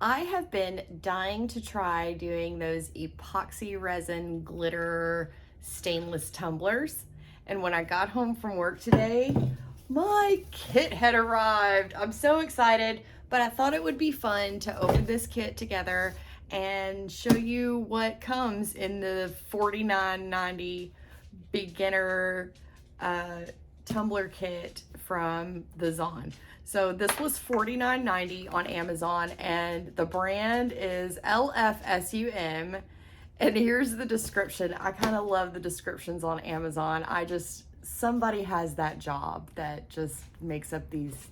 I have been dying to try doing those epoxy resin glitter stainless tumblers. And when I got home from work today, my kit had arrived. I'm so excited, but I thought it would be fun to open this kit together and show you what comes in the $49.90 beginner tumbler kit from the Zon. So this was $49.90 on Amazon, and the brand is LFSUM. And here's the description. I kind of love the descriptions on Amazon. Somebody has that job that just makes up these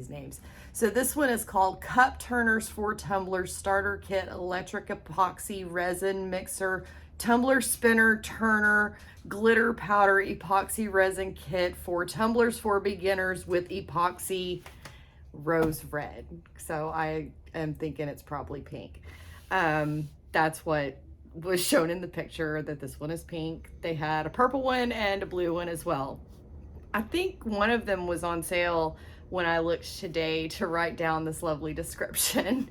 names. So this one is called Cup Turners for Tumblers Starter Kit Electric Epoxy Resin Mixer Tumbler Spinner Turner Glitter Powder Epoxy Resin Kit for Tumblers for Beginners with Epoxy Rose Red. So I am thinking it's probably pink. That's what was shown in the picture, that this one is pink. They had a purple one and a blue one as well. I think one of them was on sale when I looked today to write down this lovely description.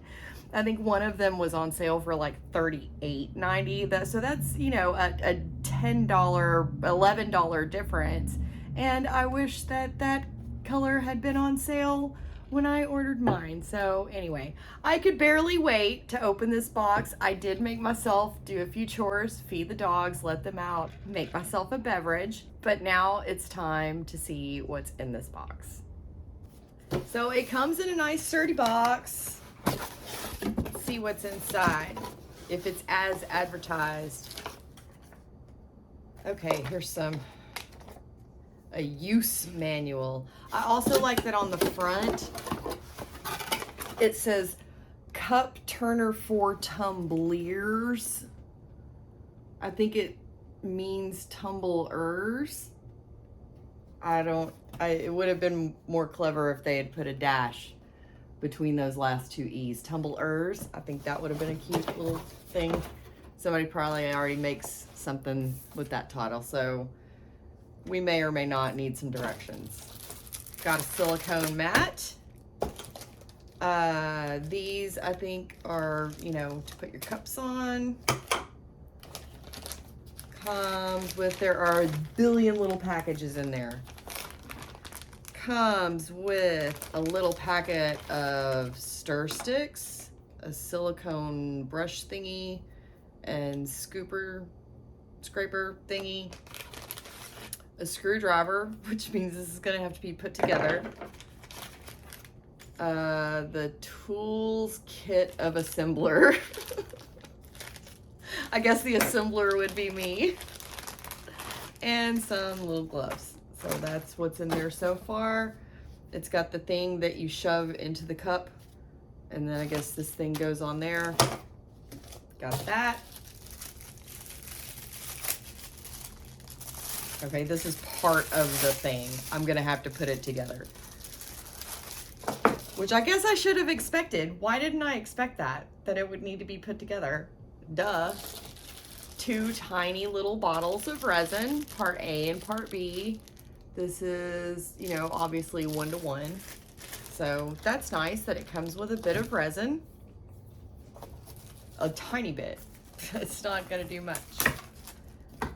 I think one of them was on sale for like $38.90. So that's, you know, a $10, $11 difference. And I wish that that color had been on sale when I ordered mine. So anyway, I could barely wait to open this box. I did make myself do a few chores, feed the dogs, let them out, make myself a beverage. But now it's time to see what's in this box. So it comes in a nice sturdy box. Let's see what's inside, if it's as advertised. Okay, here's a use manual. I also like that on the front it says Cup Turner for Tumblers. I think it means tumblers. It would have been more clever if they had put a dash between those last two E's. Tumblers. I think that would have been a cute little thing. Somebody probably already makes something with that title, so we may or may not need some directions. Got a silicone mat. These I think are, you know, to put your cups on. There are a billion little packages in there. Comes with a little packet of stir sticks, a silicone brush thingy, and scraper thingy, a screwdriver, which means this is gonna have to be put together, the tools kit of assembler. I guess the assembler would be me, and some little gloves. So that's what's in there so far. It's got the thing that you shove into the cup, and then I guess this thing goes on there. Got that. Okay, this is part of the thing. I'm gonna have to put it together, which I guess I should have expected. Why didn't I expect that it would need to be put together? Duh. Two tiny little bottles of resin, part A and part B. This is, you know, obviously 1-to-1. So that's nice that it comes with a bit of resin. A tiny bit. It's not gonna do much.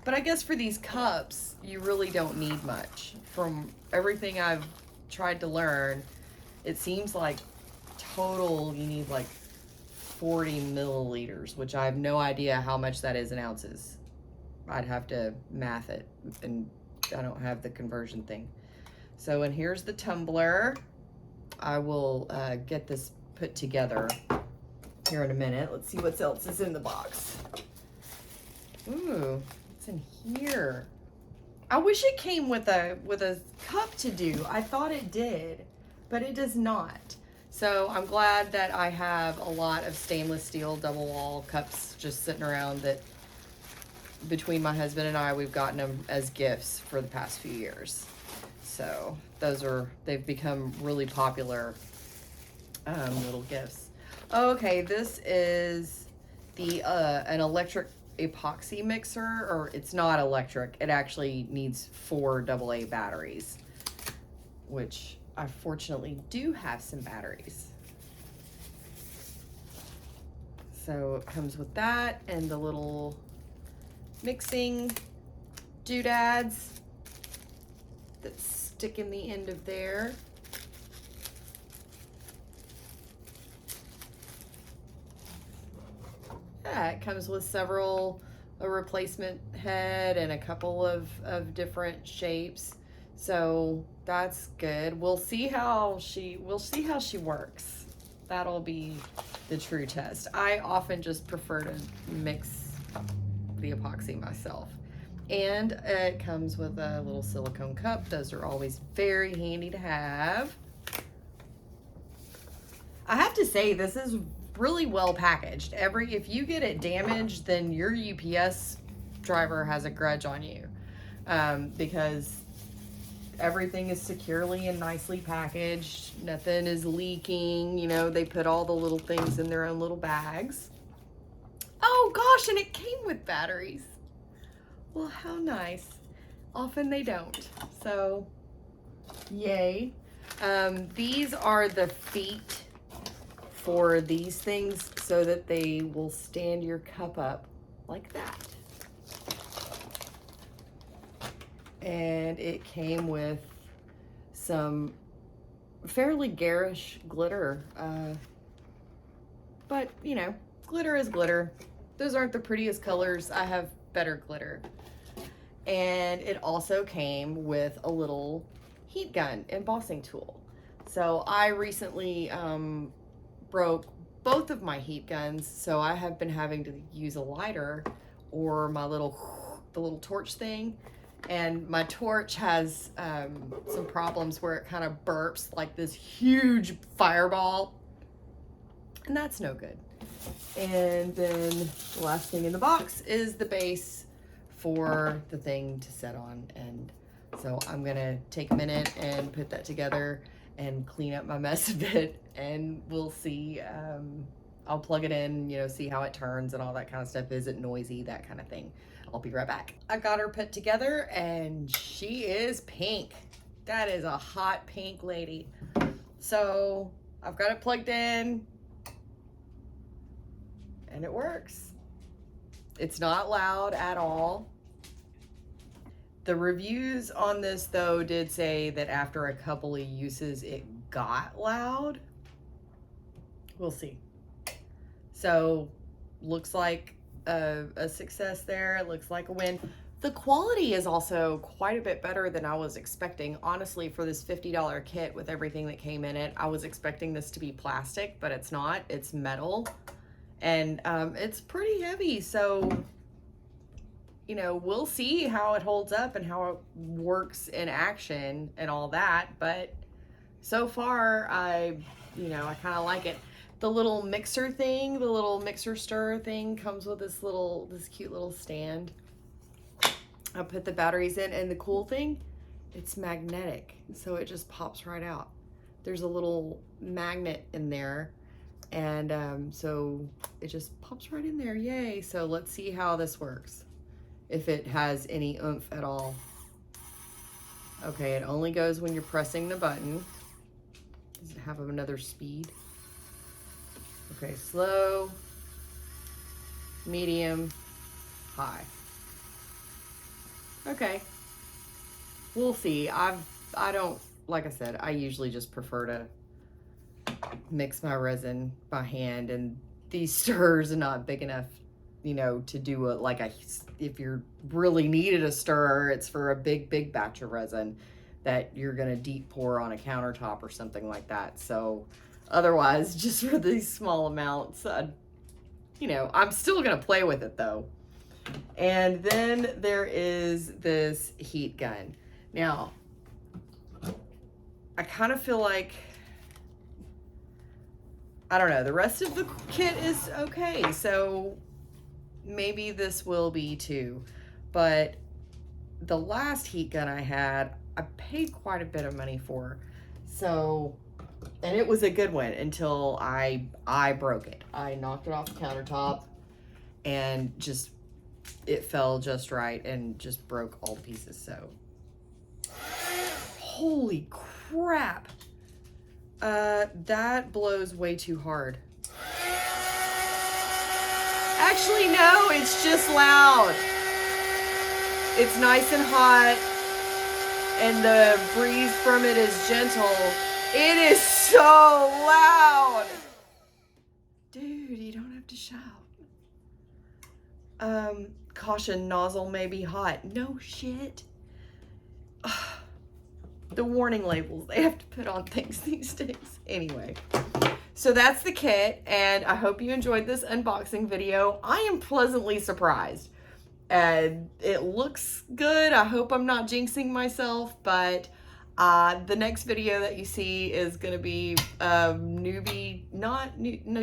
But I guess for these cups, you really don't need much. From everything I've tried to learn, it seems like total you need like 40 milliliters, which I have no idea how much that is in ounces. I'd have to math it, and I don't have the conversion thing. So, and here's the tumbler. I will get this put together here in a minute. Let's see what else is in the box. Ooh, what's in here? I wish it came with a cup to do. I thought it did, but it does not. So I'm glad that I have a lot of stainless steel double wall cups just sitting around that between my husband and I, we've gotten them as gifts for the past few years. So they've become really popular little gifts. Okay, this is an electric epoxy mixer, or it's not electric. It actually needs 4 AA batteries, which I fortunately do have some batteries. So it comes with that and the little mixing doodads that stick in the end of there. Yeah, it comes with a replacement head and a couple of different shapes. So that's good. We'll see how she works. That'll be the true test. I often just prefer to mix the epoxy myself. And it comes with a little silicone cup. Those are always very handy to have. I have to say, this is really well packaged. If you get it damaged, then your UPS driver has a grudge on you, because everything is securely and nicely packaged. Nothing is leaking. You know, they put all the little things in their own little bags. Oh gosh, and it came with batteries. Well, how nice. Often they don't. So, yay. These are the feet for these things so that they will stand your cup up like that. And it came with some fairly garish glitter, but you know, glitter is glitter. Those aren't the prettiest colors. I have better glitter. And it also came with a little heat gun embossing tool. So I recently broke both of my heat guns, so I have been having to use a lighter or the little torch thing. And my torch has some problems where it kind of burps like this huge fireball, and that's no good. And then the last thing in the box is the base for the thing to set on. And so I'm gonna take a minute and put that together and clean up my mess a bit, and we'll see. I'll plug it in, you know, see how it turns and all that kind of stuff. Is it noisy? That kind of thing. I'll be right back. I got her put together and she is pink. That is a hot pink lady. So I've got it plugged in and it works. It's not loud at all. The reviews on this though did say that after a couple of uses it got loud. We'll see. So looks like a success there. It looks like a win. The quality is also quite a bit better than I was expecting. Honestly, for this $50 kit with everything that came in it, I was expecting this to be plastic, but it's not. It's metal, and it's pretty heavy. So, you know, we'll see how it holds up and how it works in action and all that. But so far, I kind of like it. The little mixer thing, the little mixer stir thing comes with this cute little stand. I put the batteries in, and the cool thing, it's magnetic. So it just pops right out. There's a little magnet in there, and so it just pops right in there. Yay. So let's see how this works. If it has any oomph at all. Okay, it only goes when you're pressing the button. Does it have another speed? Okay, slow, medium, high. Okay, we'll see. I don't, like I said, I usually just prefer to mix my resin by hand, and these stirrers are not big enough, you know, to do if you're really needed a stirrer, it's for a big batch of resin that you're gonna deep pour on a countertop or something like that. So otherwise, just for these small amounts, I'm still gonna play with it though. And then there is this heat gun. Now, I kind of feel like, I don't know, the rest of the kit is okay, so maybe this will be too. But the last heat gun I had, I paid quite a bit of money for. So, and it was a good one until I broke it. I knocked it off the countertop and it fell just right and just broke all the pieces. So, holy crap. That blows way too hard. Actually, no, it's just loud. It's nice and hot, and the breeze from it is gentle. It is so loud. Dude, you don't have to shout. Caution, nozzle may be hot. No shit. The warning labels they have to put on things these days. Anyway, so that's the kit, and I hope you enjoyed this unboxing video. I am pleasantly surprised. And it looks good. I hope I'm not jinxing myself, but the next video that you see is going to be newbie,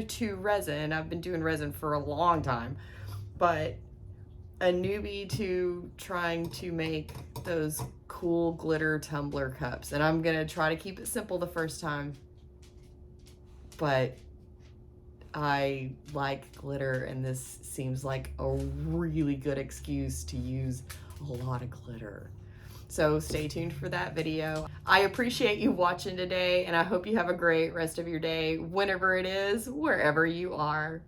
to resin. I've been doing resin for a long time, but a newbie to trying to make those cool glitter tumbler cups. And I'm going to try to keep it simple the first time, but I like glitter, and this seems like a really good excuse to use a lot of glitter. So stay tuned for that video. I appreciate you watching today, and I hope you have a great rest of your day, whenever it is, wherever you are.